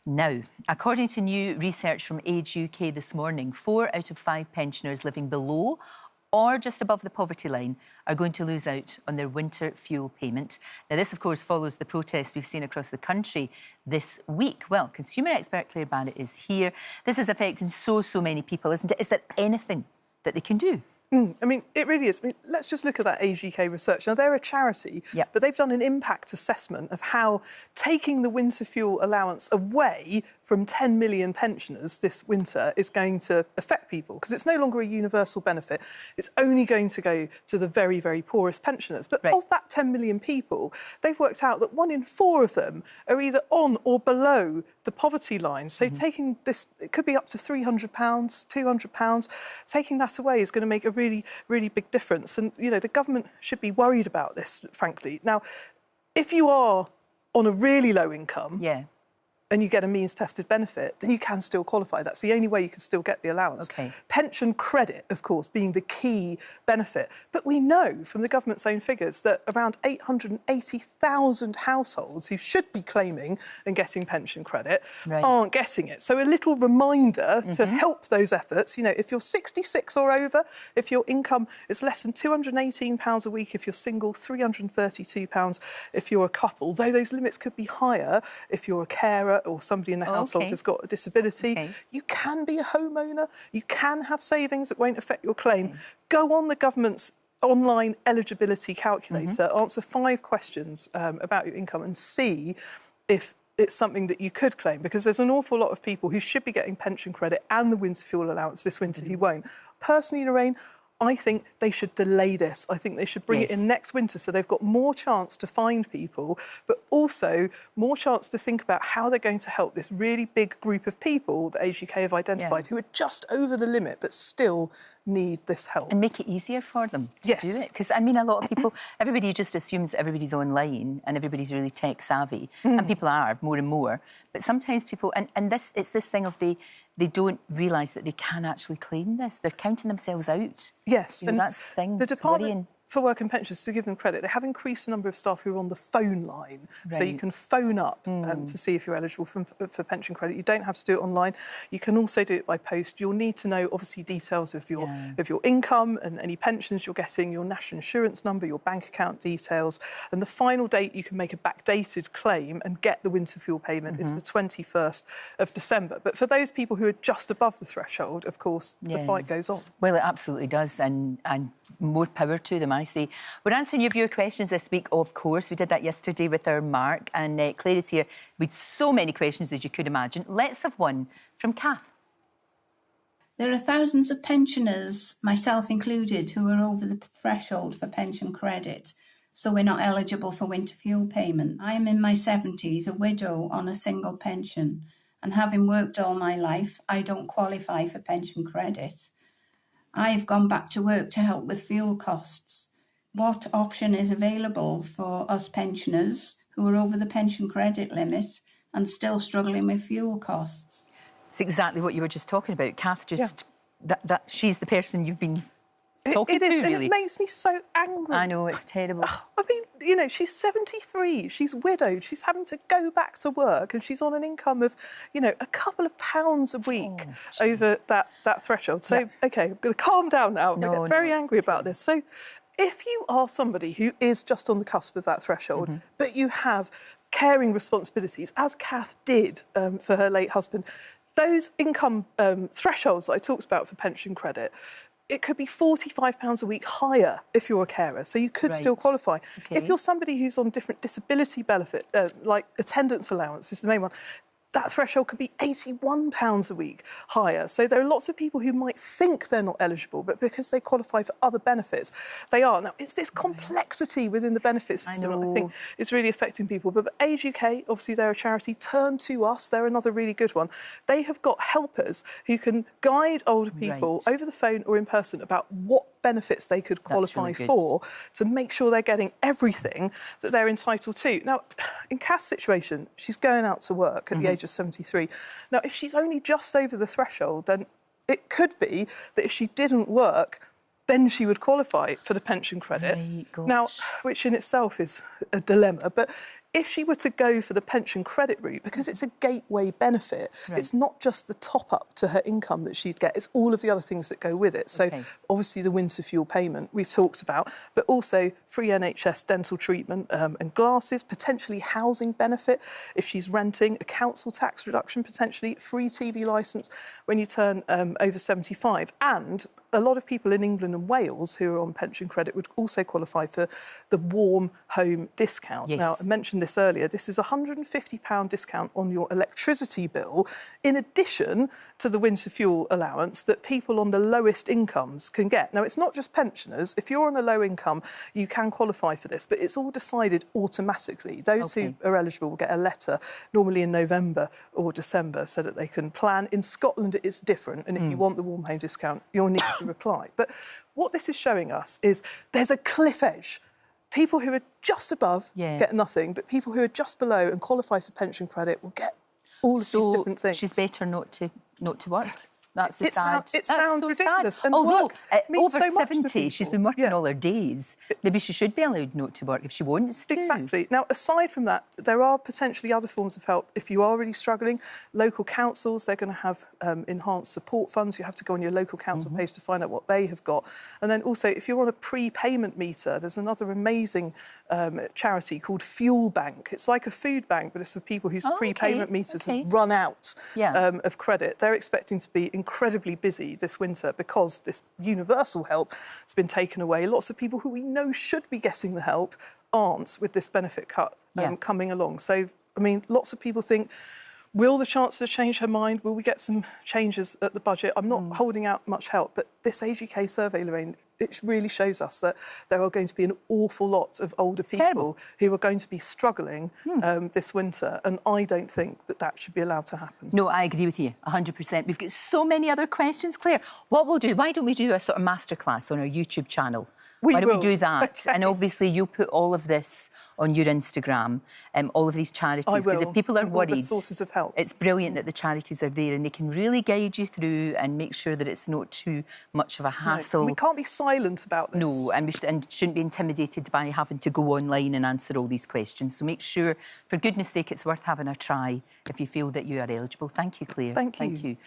Now, according to new research from Age UK this morning, 4 out of 5 pensioners living below or just above the poverty line are going to lose out on their winter fuel payment. Now, this, of course, follows the protests we've seen across the country this week. Well, consumer expert Claer Barrett is here. This is affecting so many people, isn't it? Is there anything that they can do? I mean, it really is. I mean, let's just look at that Age UK research. Now, they're a charity, but they've done an impact assessment of how taking the winter fuel allowance away from 10 million pensioners this winter is going to affect people, because it's no longer a universal benefit. It's only going to go to the very, very poorest pensioners. But of that 10 million people, they've worked out that 1 in 4 of them are either on or below the poverty line. So taking this, it could be up to £300, £200. Taking that away is going to make a really, really big difference. And, you know, the government should be worried about this, frankly. Now, if you are on a really low income and you get a means-tested benefit, then you can still qualify. That's the only way you can still get the allowance. Pension credit, of course, being the key benefit. But we know from the government's own figures that around 880,000 households who should be claiming and getting pension credit aren't getting it. So a little reminder to help those efforts. You know, if you're 66 or over, if your income is less than £218 a week, if you're single, £332 if you're a couple, though those limits could be higher if you're a carer or somebody in the household has got a disability. You can be a homeowner, you can have savings that won't affect your claim. Go on the government's online eligibility calculator, answer 5 questions about your income and see if it's something that you could claim, because there's an awful lot of people who should be getting pension credit and the winter fuel allowance this winter who won't. Personally, Lorraine, I think they should delay this. I think they should bring it in next winter so they've got more chance to find people, but also more chance to think about how they're going to help this really big group of people that Age UK have identified who are just over the limit but still need this help. And make it easier for them to do it. Because, I mean, a lot of people, everybody just assumes that everybody's online and everybody's really tech savvy, and people are more and more. But sometimes people, and it's this thing of they don't realise that they can actually claim this. They're counting themselves out. Yes, you know, and that's the thing. The Department for Work and Pensions, to give them credit, they have increased the number of staff who are on the phone line. So you can phone up to see if you're eligible for pension credit. You don't have to do it online. You can also do it by post. You'll need to know, obviously, details of your income and any pensions you're getting, your national insurance number, your bank account details. And the final date you can make a backdated claim and get the winter fuel payment is the 21st of December. But for those people who are just above the threshold, of course, the fight goes on. Well, it absolutely does, and more power to them, I say. We're answering your viewer questions this week, of course. We did that yesterday with our Mark, and Claire is here with so many questions as you could imagine. Let's have one from Kath. There are thousands of pensioners, myself included, who are over the threshold for pension credit, so we're not eligible for winter fuel payment. I am in my 70s, a widow on a single pension, and having worked all my life, I don't qualify for pension credit. I've gone back to work to help with fuel costs. What option is available for us pensioners who are over the pension credit limit and still struggling with fuel costs? It's exactly what you were just talking about, Kath. Just that she's the person you've been talking to, really. really. And it makes me so angry. I know, it's terrible. I mean, you know, she's 73, she's widowed, she's having to go back to work and she's on an income of, you know, a couple of pounds a week over that threshold. So, OK, I'm going to calm down now. I get very angry about this. So if you are somebody who is just on the cusp of that threshold, but you have caring responsibilities, as Kath did for her late husband, those income thresholds that I talked about for pension credit, it could be £45 a week higher if you're a carer, so you could still qualify. If you're somebody who's on different disability benefit, like attendance allowance is the main one, that threshold could be £81 a week higher. So there are lots of people who might think they're not eligible, but because they qualify for other benefits, they are. Now, it's this complexity within the benefits system that I think is really affecting people. But Age UK, obviously they're a charity, Turn to Us, they're another really good one. They have got helpers who can guide older people over the phone or in person about what benefits they could qualify for to make sure they're getting everything that they're entitled to. Now, in Kath's situation, she's going out to work at the age of 73. Now, if she's only just over the threshold, then it could be that if she didn't work, then she would qualify for the pension credit. Now, which in itself is a dilemma. But if she were to go for the pension credit route, because it's a gateway benefit, it's not just the top-up to her income that she'd get, it's all of the other things that go with it. So obviously the winter fuel payment we've talked about, but also free NHS dental treatment and glasses, potentially housing benefit if she's renting, a council tax reduction potentially, free TV licence when you turn over 75, and a lot of people in England and Wales who are on pension credit would also qualify for the warm home discount. Now, I mentioned this earlier. This is a £150 discount on your electricity bill, in addition to the winter fuel allowance that people on the lowest incomes can get. Now, it's not just pensioners. If you're on a low income, you can qualify for this, but it's all decided automatically. Those who are eligible will get a letter, normally in November or December, so that they can plan. In Scotland, it's different, and if you want the warm home discount, you'll need to reply. But what this is showing us is there's a cliff edge. People who are just above get nothing, but people who are just below and qualify for pension credit will get all of these different things. She's better not to work. That's the sad. It sounds so ridiculous. Sad. And although over so 70, she's been working all her days. Maybe she should be allowed not to work if she wants to. Exactly. Now, aside from that, there are potentially other forms of help if you are really struggling. Local councils, they're going to have enhanced support funds. You have to go on your local council page to find out what they have got. And then also, if you're on a prepayment meter, there's another amazing charity called Fuel Bank. It's like a food bank, but it's for people whose prepayment meters have run out of credit. They're expecting to be incredibly busy this winter because this universal help has been taken away. Lots of people who we know should be getting the help aren't, with this benefit cut coming along. So, I mean, lots of people think, will the Chancellor change her mind? Will we get some changes at the budget? I'm not holding out much help, but this AGK survey, Lorraine, it really shows us that there are going to be an awful lot of older people who are going to be struggling this winter, and I don't think that that should be allowed to happen. No, I agree with you, 100%. We've got so many other questions, Claire. What we'll do, why don't we do a sort of masterclass on our YouTube channel? Why don't we do that? And obviously you'll put all of this on your Instagram, all of these charities. Because if people are worried, the sources of help. It's brilliant that the charities are there and they can really guide you through and make sure that it's not too much of a hassle. No, we can't be silent about this. No, and we shouldn't be intimidated by having to go online and answer all these questions. So make sure, for goodness sake, it's worth having a try if you feel that you are eligible. Thank you, Claire. Thank you.